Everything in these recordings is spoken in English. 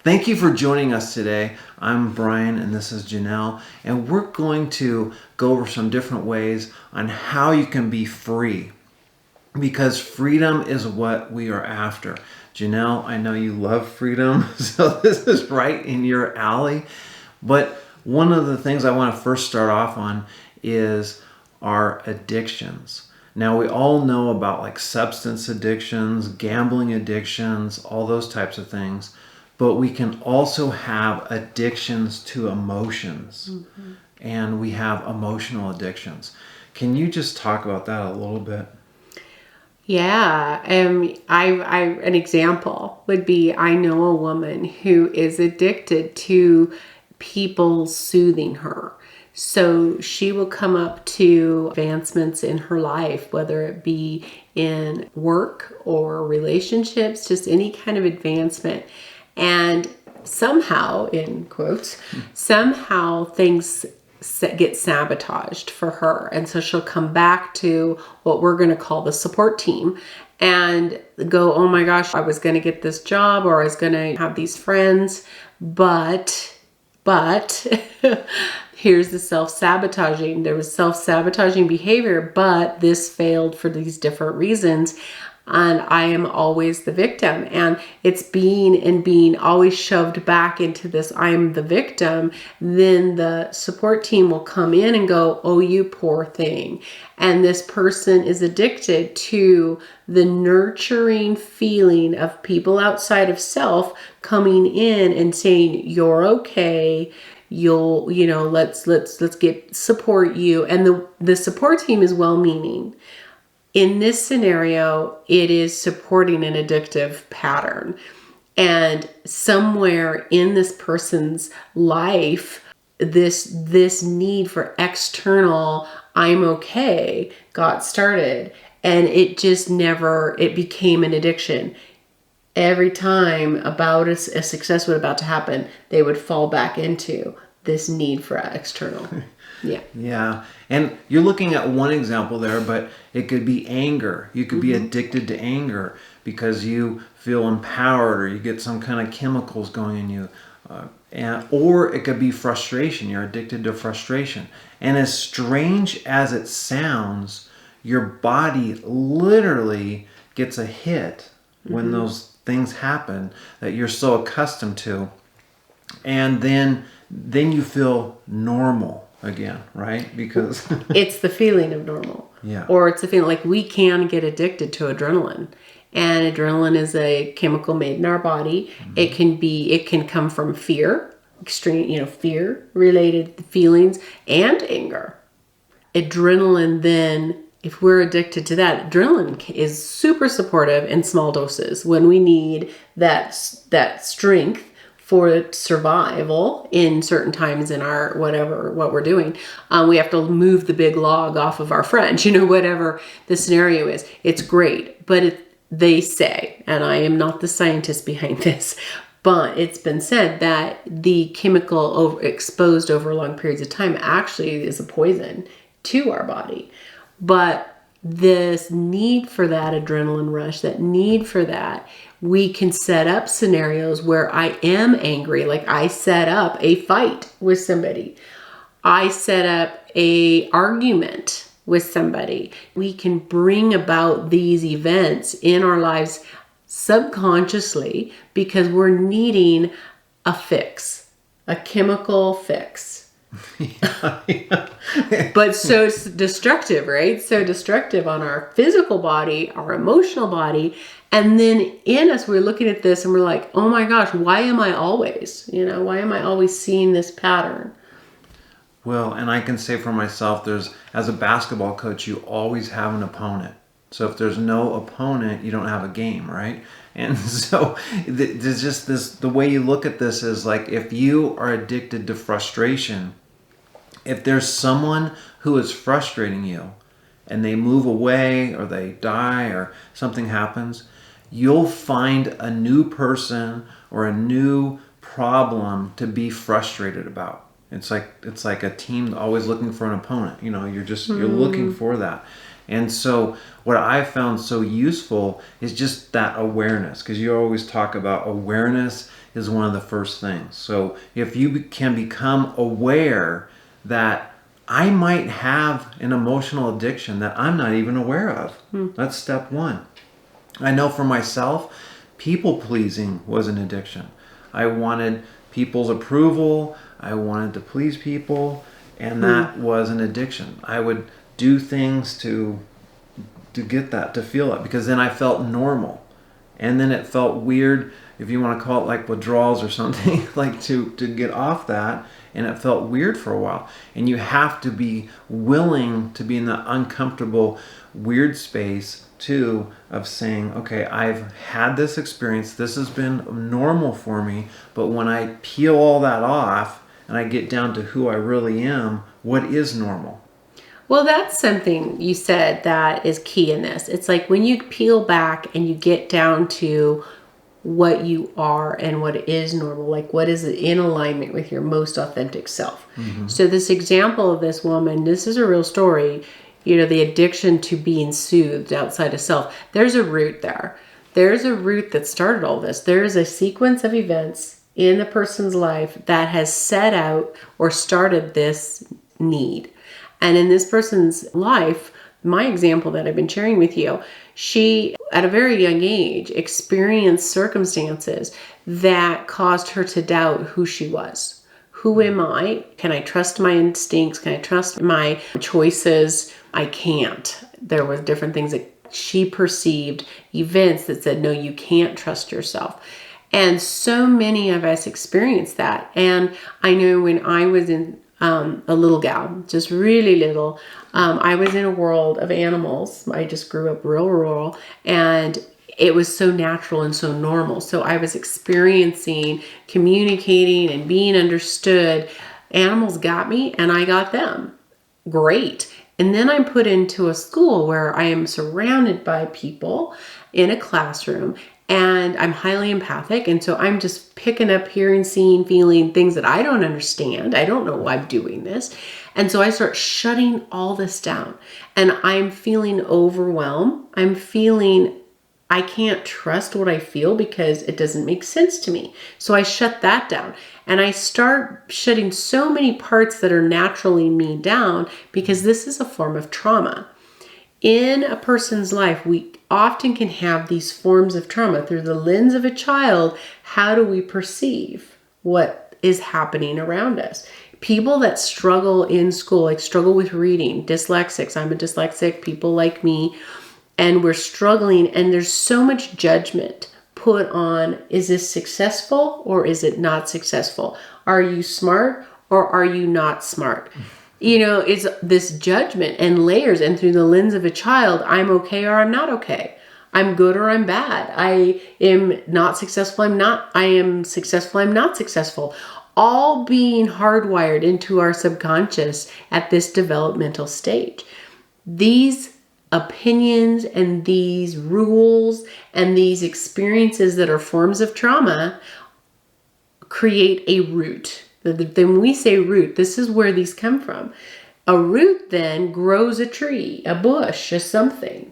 Thank you for joining us today. I'm Brian and this is Janelle, and we're going to go over some different ways on how you can be free, because freedom is what we are after. Janelle, I know you love freedom, so this is right in your alley. But one of the things I want to first start off on is our addictions. Now, we all know about like substance addictions, gambling addictions, all those types of things. But we can also have addictions to emotions. And we have emotional addictions. Can you just talk about that a little bit? Yeah, an example would be, I know a woman who is addicted to people soothing her. So she will come up to advancements in her life, whether it be in work or relationships, just any kind of advancement. And somehow, in quotes, somehow things get sabotaged for her. And so she'll come back to what we're going to call the support team and go, oh my gosh, I was going to get this job or I was going to have these friends, but here's the self-sabotaging. There was self-sabotaging behavior, but this failed for these different reasons. And I am always the victim. And it's being always shoved back into this, I'm the victim. Then the support team will come in and go, oh, you poor thing. And this person is addicted to the nurturing feeling of people outside of self coming in and saying, you're okay. Let's support you. And the support team is well-meaning. In this scenario, it is supporting an addictive pattern. And somewhere in this person's life, this need for external, I'm okay, got started. And it just it became an addiction. Every time about a success was about to happen, they would fall back into this need for external. Yeah. And you're looking at one example there, but it could be anger. You could be addicted to anger because you feel empowered or you get some kind of chemicals going in you. Or it could be frustration. You're addicted to frustration. And as strange as it sounds, your body literally gets a hit when those things happen that you're so accustomed to. And then you feel normal again, right? Because it's the feeling of normal. Yeah. Or it's the feeling like we can get addicted to adrenaline. And adrenaline is a chemical made in our body. It can come from fear, extreme, fear related feelings and anger. Adrenaline then, if we're addicted to that, adrenaline is super supportive in small doses when we need that strength for survival in certain times in our what we're doing. We have to move the big log off of our friend, whatever the scenario is. It's great, but they say, and I am not the scientist behind this, but it's been said that the chemical exposed over long periods of time actually is a poison to our body. But this need for that adrenaline rush, that need for that, we can set up scenarios where I am angry, like I set up a fight with somebody. I set up a argument with somebody. We can bring about these events in our lives subconsciously because we're needing a fix, a chemical fix. But so destructive, right? So destructive on our physical body, our emotional body. And then in us, we're looking at this and we're like, oh my gosh, why am I always seeing this pattern? Well, and I can say for myself, as a basketball coach, you always have an opponent. So if there's no opponent, you don't have a game, right? And so there's just the way you look at this is like, if you are addicted to frustration, if there's someone who is frustrating you and they move away or they die or something happens, you'll find a new person or a new problem to be frustrated about. It's like a team always looking for an opponent. You're looking for that. And so what I found so useful is just that awareness, because you always talk about awareness is one of the first things. So if you can become aware that I might have an emotional addiction that I'm not even aware of. That's step one. I know for myself, people pleasing was an addiction. I wanted people's approval. I wanted to please people, and that was an addiction. I would do things to get that, to feel it, because then I felt normal. And then it felt weird, if you want to call it like withdrawals or something, like to get off that. And it felt weird for a while. And you have to be willing to be in that uncomfortable, weird space too, of saying, okay, I've had this experience. This has been normal for me. But when I peel all that off and I get down to who I really am, what is normal? Well, that's something you said that is key in this. It's like when you peel back and you get down to what you are and what is normal, like what is in alignment with your most authentic self. So this example of this woman, this is a real story, the addiction to being soothed outside of self. There's a root there. There's a root that started all this. There's a sequence of events in the person's life that has set out or started this need. And in this person's life, my example that I've been sharing with you, she, at a very young age, experienced circumstances that caused her to doubt who she was. Who am I? Can I trust my instincts? Can I trust my choices? I can't. There were different things that she perceived, events that said, no, you can't trust yourself. And so many of us experienced that. And I know when I was in a little gal, just really little. I was in a world of animals. I just grew up real rural, and it was so natural and so normal. So I was experiencing, communicating, and being understood. Animals got me, and I got them. Great. And then I'm put into a school where I am surrounded by people in a classroom, and I'm highly empathic. And so I'm just picking up, hearing, seeing, feeling things that I don't understand. I don't know why I'm doing this. And so I start shutting all this down, and I'm feeling overwhelmed. I'm feeling I can't trust what I feel because it doesn't make sense to me. So I shut that down, and I start shutting so many parts that are naturally me down, because this is a form of trauma. In a person's life, we often can have these forms of trauma through the lens of a child. How do we perceive what is happening around us? People that struggle in school, like struggle with reading, dyslexics, I'm a dyslexic, people like me, and we're struggling, and there's so much judgment put on, is this successful or is it not successful? Are you smart or are you not smart? It's this judgment and layers, and through the lens of a child, I'm okay or I'm not okay. I'm good or I'm bad. I am not successful. I am successful. I'm not successful. All being hardwired into our subconscious at this developmental stage. These opinions and these rules and these experiences that are forms of trauma create a root. When we say root, this is where these come from. A root then grows a tree, a bush, a something.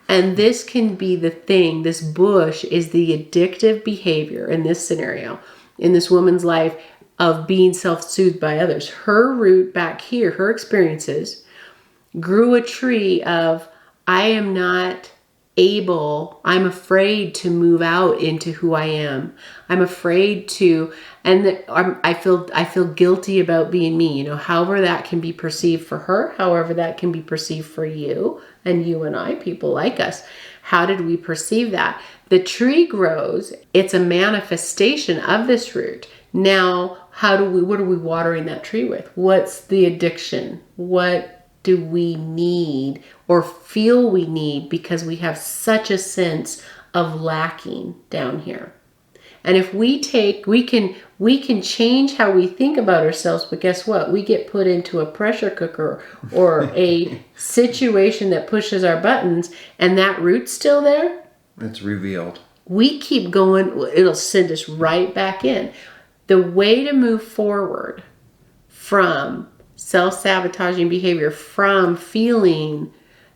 And this can be the thing. This bush is the addictive behavior in this scenario, in this woman's life, of being self-soothed by others. Her root back here, her experiences, grew a tree of, I am not able, I'm afraid to move out into who I am. I'm afraid to, and I feel guilty about being me, however that can be perceived for her, however that can be perceived for you and you and I, people like us. How did we perceive that? The tree grows, it's a manifestation of this root. Now, what are we watering that tree with? What's the addiction? What do we need or feel we need because we have such a sense of lacking down here? And if we can change how we think about ourselves, but guess what? We get put into a pressure cooker or a situation that pushes our buttons, and that root's still there. It's revealed. We keep going, it'll send us right back in. The way to move forward from self-sabotaging behavior, from feeling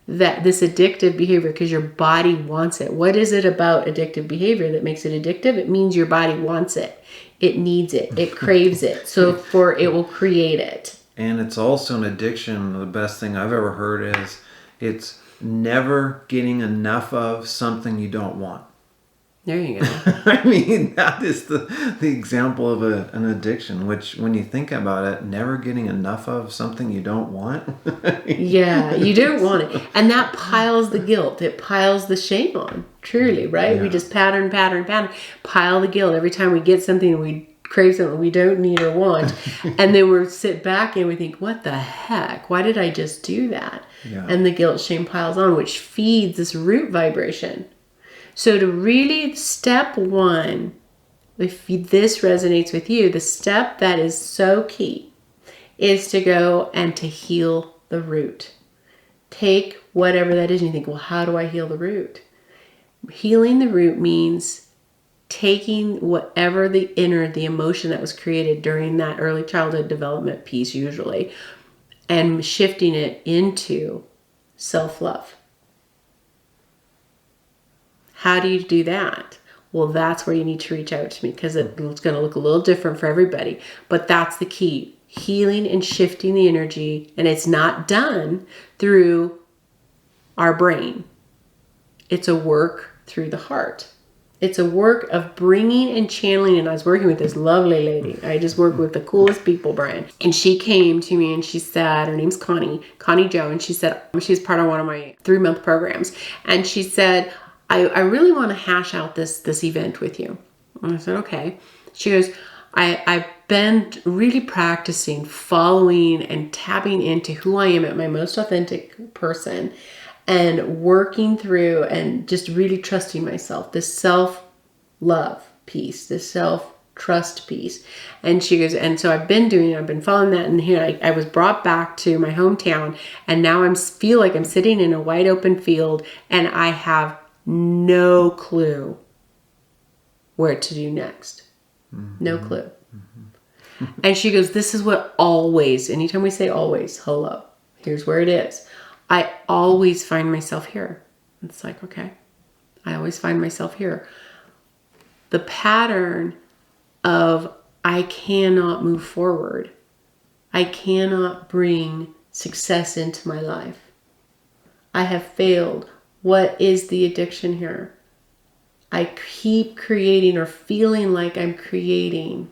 that this addictive behavior because your body wants it. What is it about addictive behavior that makes it addictive? It means your body wants it. It needs it. It craves it. So it will create it. And it's also an addiction. The best thing I've ever heard is it's never getting enough of something you don't want. There you go. I mean, that is the example of an addiction, which when you think about it, never getting enough of something you don't want. Yeah, you don't want it. And that piles the guilt. It piles the shame on, truly, right? Yeah. We just pattern, pile the guilt. Every time we get something, we crave something we don't need or want. And then we sit back and we think, what the heck? Why did I just do that? Yeah. And the guilt, shame piles on, which feeds this root vibration. So to really, step one, if this resonates with you, the step that is so key is to go and to heal the root. Take whatever that is and you think, well, how do I heal the root? Healing the root means taking whatever the emotion that was created during that early childhood development piece usually, and shifting it into self-love. How do you do that? Well, that's where you need to reach out to me because it's going to look a little different for everybody. But that's the key. Healing and shifting the energy. And it's not done through our brain. It's a work through the heart. It's a work of bringing and channeling. And I was working with this lovely lady. I just work with the coolest people, Bryan. And she came to me and she said, her name's Connie Joe. And she said, she's part of one of my 3-month programs. And she said, I really want to hash out this event with you. And I said, okay. She goes, I've been really practicing following and tapping into who I am at my most authentic person and working through and just really trusting myself, this self-love piece, this self-trust piece. And she goes, and so I've been following that. And here I was brought back to my hometown and now I feel like I'm sitting in a wide open field and I have no clue where to do next. Mm-hmm. No clue. Mm-hmm. And she goes, this is what always, anytime we say always, hello, here's where it is. I always find myself here. It's like, okay, I always find myself here. The pattern of I cannot move forward. I cannot bring success into my life. I have failed. What is the addiction here? I keep creating or feeling like I'm creating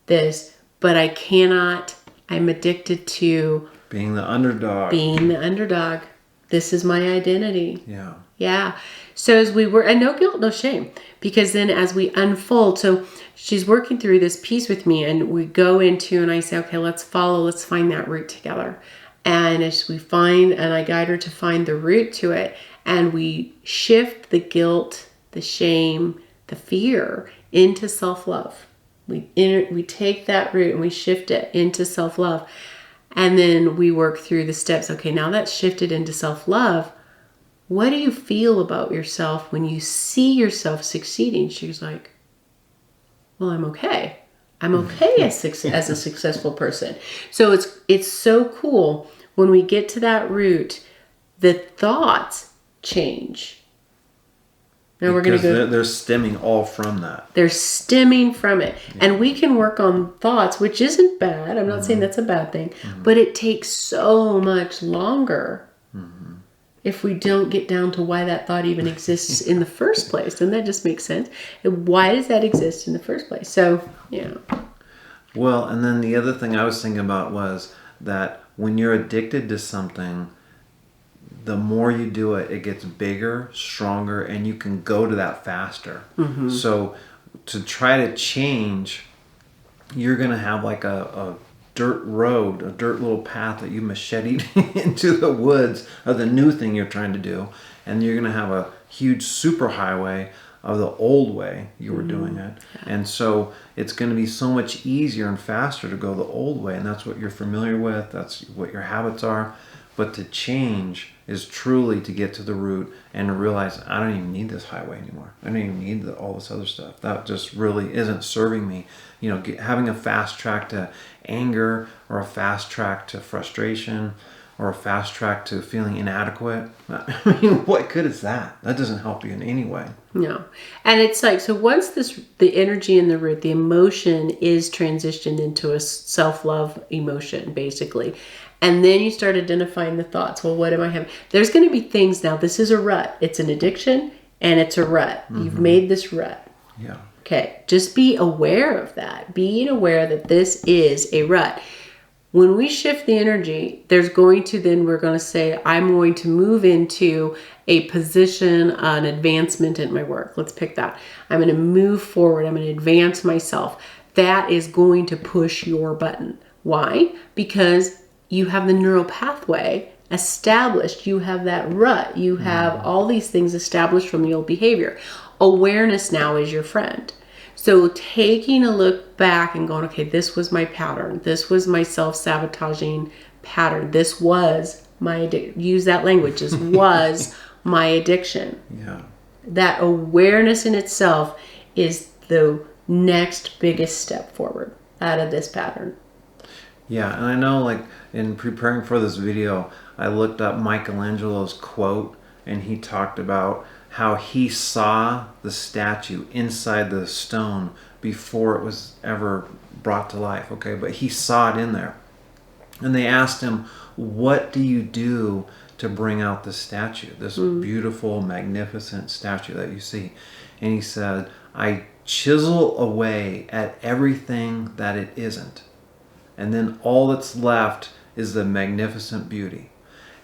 this, but I cannot. I'm addicted to being the underdog. This is my identity. Yeah. Yeah. So as we were, and no guilt, no shame, because then as we unfold, so she's working through this piece with me and we go into, and I say, okay, let's find that root together. And as we find, and I guide her to find the root to it, and we shift the guilt, the shame, the fear into self-love. We take that root and we shift it into self-love. And then we work through the steps. Okay, now that's shifted into self-love. What do you feel about yourself when you see yourself succeeding? She was like, well, I'm okay. I'm okay as a successful person. So it's so cool when we get to that root, the thoughts change. Now we're going to go. They're stemming all from that. They're stemming from it. Yeah. And we can work on thoughts, which isn't bad. I'm not saying that's a bad thing. Mm-hmm. But it takes so much longer if we don't get down to why that thought even exists in the first place. And that just makes sense. Why does that exist in the first place? So, yeah. Well, and then the other thing I was thinking about was that when you're addicted to something, the more you do it, it gets bigger, stronger, and you can go to that faster. Mm-hmm. So to try to change, you're going to have like a dirt road, a dirt little path that you machete into the woods of the new thing you're trying to do. And you're going to have a huge superhighway of the old way you were doing it. Yeah. And so it's going to be so much easier and faster to go the old way. And that's what you're familiar with. That's what your habits are. But to change is truly to get to the root and to realize I don't even need this highway anymore. I don't even need all this other stuff. That just really isn't serving me. You know, having a fast track to anger or a fast track to frustration or a fast track to feeling inadequate. I mean, what good is that? That doesn't help you in any way. No. And it's like, so once the energy in the root, the emotion is transitioned into a self-love emotion, basically. And then you start identifying the thoughts. Well, what am I having? There's going to be things now. This is a rut. It's an addiction and it's a rut. You've made this rut. Yeah. Okay. Just be aware of that. Being aware that this is a rut. When we shift the energy, we're going to say, I'm going to move into a position, an advancement in my work. Let's pick that. I'm going to move forward. I'm going to advance myself. That is going to push your button. Why? Because you have the neural pathway established. You have that rut. You have all these things established from the old behavior. Awareness now is your friend. So taking a look back and going, okay, this was my pattern. This was my self-sabotaging pattern. This was my use that language. This was my addiction. Yeah. That awareness in itself is the next biggest step forward out of this pattern. Yeah, and I know, like, in preparing for this video, I looked up Michelangelo's quote, and he talked about how he saw the statue inside the stone before it was ever brought to life, okay? But he saw it in there. And they asked him, what do you do to bring out the statue, this beautiful, magnificent statue that you see? And he said, I chisel away at everything that it isn't. And then all that's left is the magnificent beauty.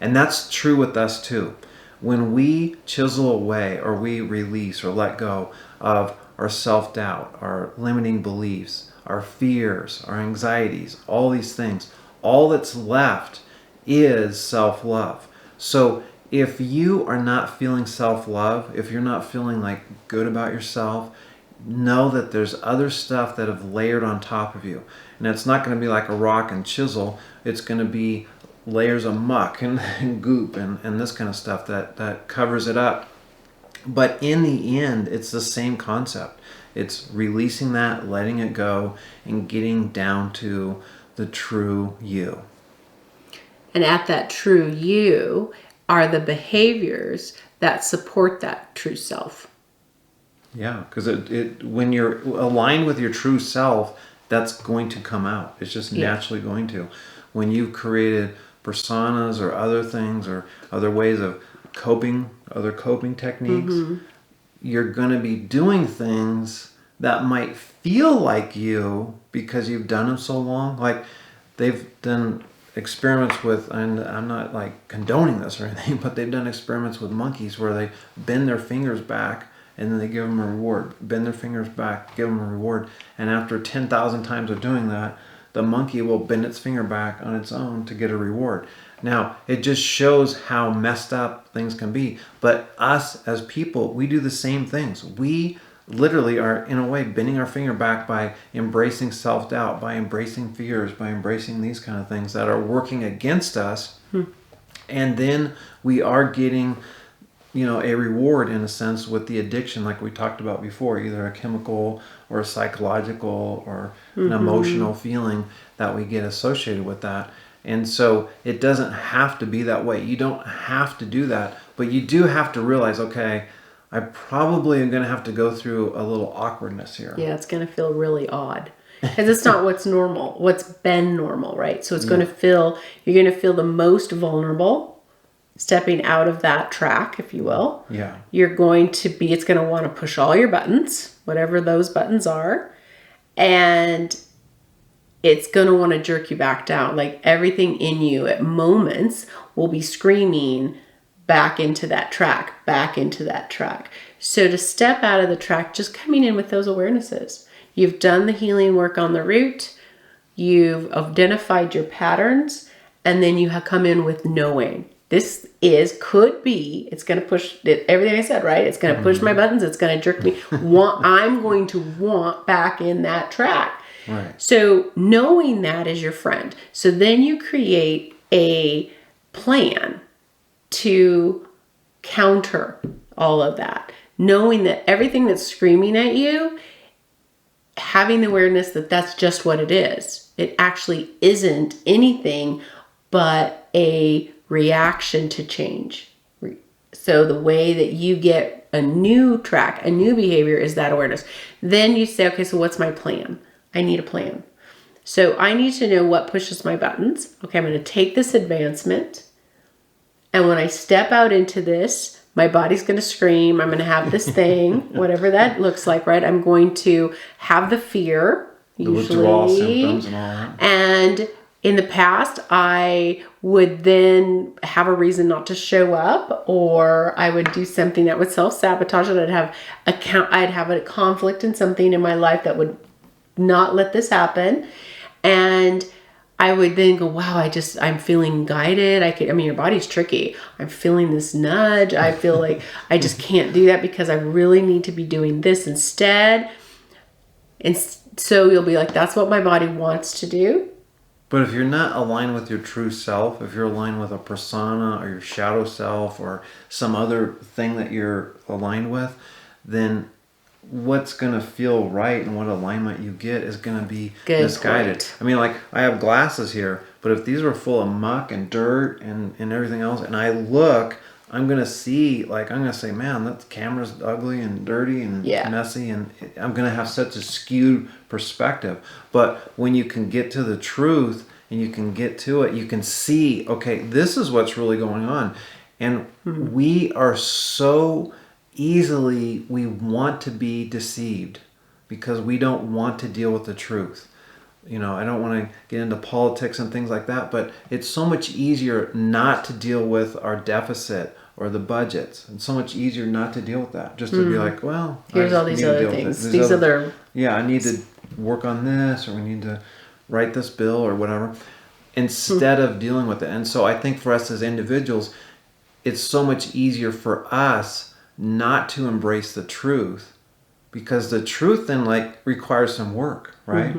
And that's true with us too. When we chisel away or we release or let go of our self-doubt, our limiting beliefs, our fears, our anxieties, all these things, all that's left is self-love. So if you are not feeling self-love, if you're not feeling like good about yourself, know that there's other stuff that have layered on top of you. And it's not going to be like a rock and chisel. It's going to be layers of muck and goop and this kind of stuff that covers it up. But in the end, it's the same concept. It's releasing that, letting it go, and getting down to the true you. And at that true you are the behaviors that support that true self. Yeah, because when you're aligned with your true self, that's going to come out. It's just naturally going to. When you've created personas or other things or other ways of coping, other coping techniques, you're going to be doing things that might feel like you because you've done them so long. Like they've done experiments with, and I'm not like condoning this or anything, but they've done experiments with monkeys where they bend their fingers back and then they give them a reward. Bend their fingers back, give them a reward. And after 10,000 times of doing that, the monkey will bend its finger back on its own to get a reward. Now, it just shows how messed up things can be. But us as people, we do the same things. We literally are, in a way, bending our finger back by embracing self-doubt, by embracing fears, by embracing these kind of things that are working against us. And then we are getting, a reward in a sense with the addiction like we talked about before, either a chemical or a psychological or an emotional feeling that we get associated with that. And so it doesn't have to be that way. You don't have to do that, but you do have to realize, okay, I probably am going to have to go through a little awkwardness here. Yeah, it's going to feel really odd because it's not what's normal, what's been normal, right? So it's going to feel, you're going to feel the most vulnerable stepping out of that track, if you will. Yeah. You're going to be, it's going to want to push all your buttons, whatever those buttons are. And it's going to want to jerk you back down. Like everything in you at moments will be screaming back into that track, back into that track. So to step out of the track, just coming in with those awarenesses. You've done the healing work on the root. You've identified your patterns. And then you have come in with knowing. This could be, it's going to push everything I said, right? It's going to push my buttons. It's going to jerk me. I'm going to want back in that track. Right. So knowing that is your friend. So then you create a plan to counter all of that. Knowing that everything that's screaming at you, having the awareness that that's just what it is. It actually isn't anything but a reaction to change. So the way that you get a new track, a new behavior is that awareness. Then you say, okay, so what's my plan? I need a plan. So I need to know what pushes my buttons. Okay, I'm going to take this advancement. And when I step out into this, my body's going to scream. I'm going to have this thing, whatever that looks like, right? I'm going to have the fear, The usually. withdrawal symptoms and all that. And in the past, I would then have a reason not to show up, or I would do something that would self-sabotage it. I'd have a conflict in something in my life that would not let this happen. And I would then go, wow, I'm feeling guided. Your body's tricky. I'm feeling this nudge. I feel like I just can't do that because I really need to be doing this instead. And so you'll be like, that's what my body wants to do. But if you're not aligned with your true self, if you're aligned with a persona or your shadow self or some other thing that you're aligned with, then what's going to feel right and what alignment you get is going to be misguided. Point. I mean, like, I have glasses here, but if these were full of muck and dirt and everything else, and I look, I'm going to see, like, I'm going to say, man, that camera's ugly and dirty and messy, and I'm going to have such a skewed perspective. But when you can get to the truth and you can get to it, you can see, okay, this is what's really going on. And we are so easily, we want to be deceived because we don't want to deal with the truth. I don't want to get into politics and things like that, but it's so much easier not to deal with our deficit or the budgets. It's so much easier not to deal with that. Just to be like, well, here's all these other things. These other... Yeah, I need to work on this, or we need to write this bill or whatever, instead of dealing with it. And so I think for us as individuals, it's so much easier for us not to embrace the truth, because the truth then requires some work, right?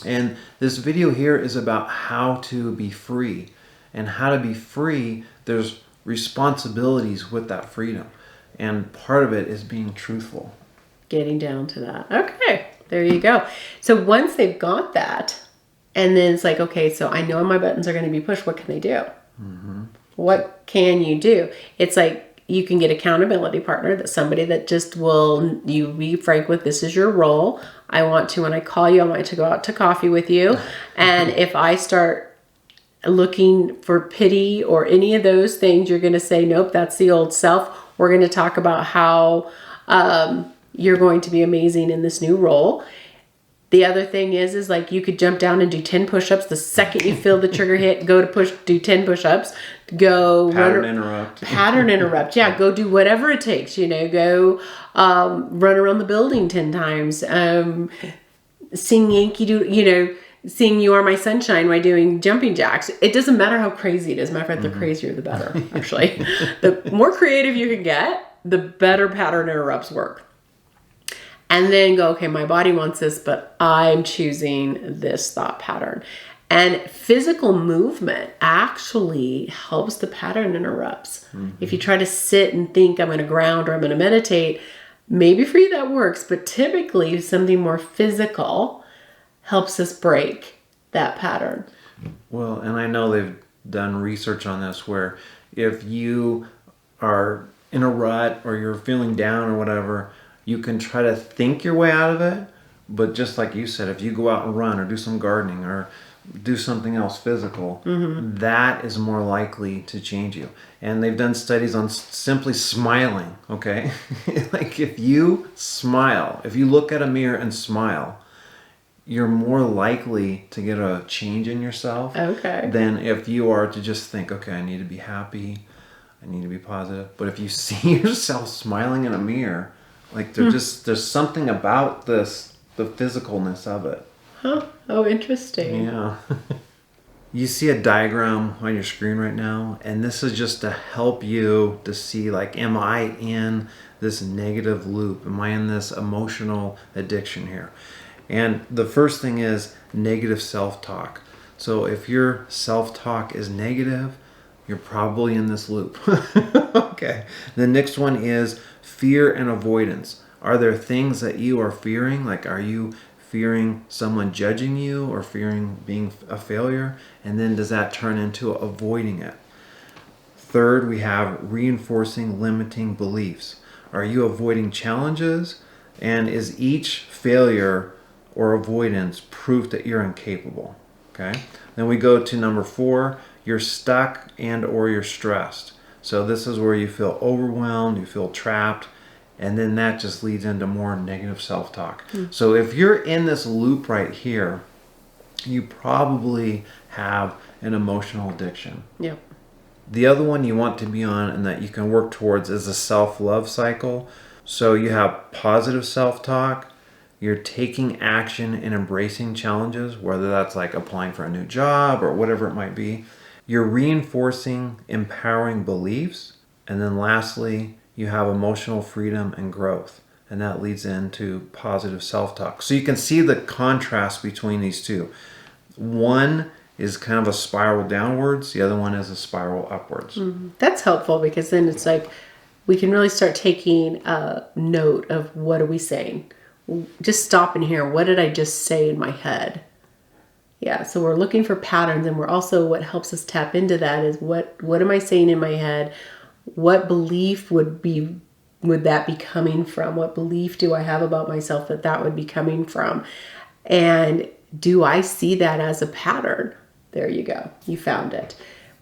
And this video here is about how to be free. And how to be free, there's responsibilities with that freedom. And part of it is being truthful. Getting down to that. Okay, there you go. So once they've got that, and then it's like, okay, so I know my buttons are going to be pushed. What can they do? What can you do? It's like, you can get accountability partner, that's somebody that just will, you be frank with, this is your role. I want to, when I call you, I want to go out to coffee with you. And if I start looking for pity or any of those things, you're going to say, nope, that's the old self. We're going to talk about how you're going to be amazing in this new role. The other thing is like, you could jump down and do 10 push-ups. The second you feel the trigger hit, go to do 10 push-ups. Go pattern interrupt. Pattern interrupt. Yeah, go do whatever it takes. Go run around the building 10 times. Sing Yankee Doodle. Sing "You Are My Sunshine" by doing jumping jacks. It doesn't matter how crazy it is. Matter of fact, the crazier the better. Actually, the more creative you can get, the better pattern interrupts work. And then go, okay, my body wants this, but I'm choosing this thought pattern. And physical movement actually helps the pattern interrupts. If you try to sit and think, I'm going to ground or I'm going to meditate, maybe for you that works, but typically something more physical helps us break that pattern. Well, and I know they've done research on this where if you are in a rut or you're feeling down or whatever, you can try to think your way out of it. But just like you said, if you go out and run or do some gardening or do something else physical, that is more likely to change you. And they've done studies on simply smiling, okay? Like if you smile, if you look at a mirror and smile, you're more likely to get a change in yourself than if you are to just think, okay, I need to be happy, I need to be positive. But if you see yourself smiling in a mirror, like there's something about this, the physicalness of it. Huh? Oh, interesting. Yeah. You see a diagram on your screen right now, and this is just to help you to see, like, am I in this negative loop? Am I in this emotional addiction here? And the first thing is negative self-talk. So if your self-talk is negative, you're probably in this loop. Okay. The next one is fear and avoidance. Are there things that you are fearing? Like, are you fearing someone judging you or fearing being a failure? And then does that turn into avoiding it? Third, we have reinforcing limiting beliefs. Are you avoiding challenges? And is each failure or avoidance proof that you're incapable? Okay. Then we go to number 4, you're stuck and or you're stressed. So this is where you feel overwhelmed, you feel trapped, and then that just leads into more negative self-talk. So if you're in this loop right here, you probably have an emotional addiction. Yep. The other one you want to be on and that you can work towards is a self-love cycle. So you have positive self-talk, you're taking action and embracing challenges, whether that's like applying for a new job or whatever it might be. You're reinforcing empowering beliefs. And then lastly, you have emotional freedom and growth. And that leads into positive self-talk. So you can see the contrast between these two. One is kind of a spiral downwards. The other one is a spiral upwards. That's helpful because then it's like we can really start taking a note of what are we saying. Just stop and hear, what did I just say in my head? Yeah, so we're looking for patterns, and we're also, what helps us tap into that is what am I saying in my head? What belief would that be coming from? What belief do I have about myself that would be coming from? And do I see that as a pattern? There you go. You found it.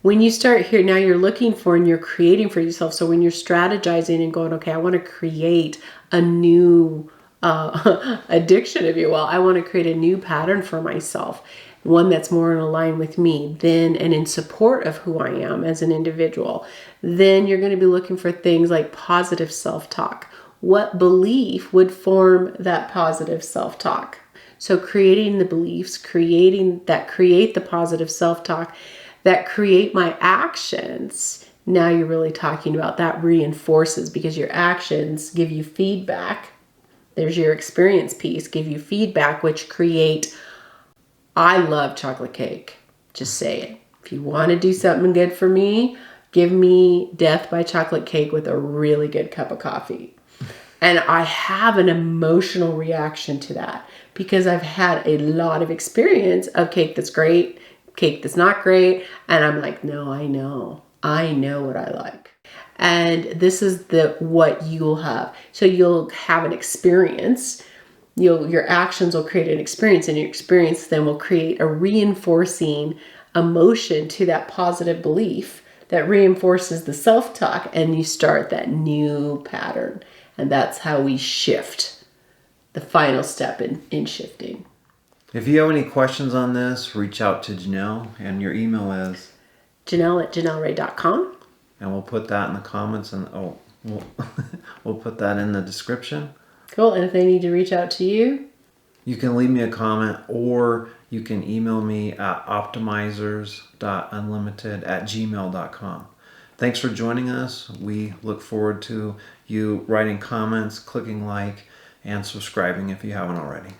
When you start here, now you're looking for and you're creating for yourself. So when you're strategizing and going, okay, I want to create a new addiction, if you will. I want to create a new pattern for myself, one that's more in line with me, then and in support of who I am as an individual. Then you're going to be looking for things like positive self-talk. What belief would form that positive self-talk? So creating the beliefs, create the positive self-talk that create my actions. Now you're really talking about that reinforces, because your actions give you feedback. There's your experience piece, give you feedback, which create, I love chocolate cake. Just say it. If you want to do something good for me, give me death by chocolate cake with a really good cup of coffee. And I have an emotional reaction to that because I've had a lot of experience of cake that's great, cake that's not great. And I'm like, no, I know what I like. And this is what you'll have. So you'll have an experience. Your actions will create an experience, and your experience then will create a reinforcing emotion to that positive belief that reinforces the self-talk, and you start that new pattern. And that's how we shift, the final step in shifting. If you have any questions on this, reach out to Janelle, and your email is Janelle@janelleray.com. And we'll put that in the comments, and we'll put that in the description. Cool. And if they need to reach out to you, you can leave me a comment, or you can email me at optimizers.unlimited@gmail.com. Thanks for joining us. We look forward to you writing comments, clicking like, and subscribing if you haven't already.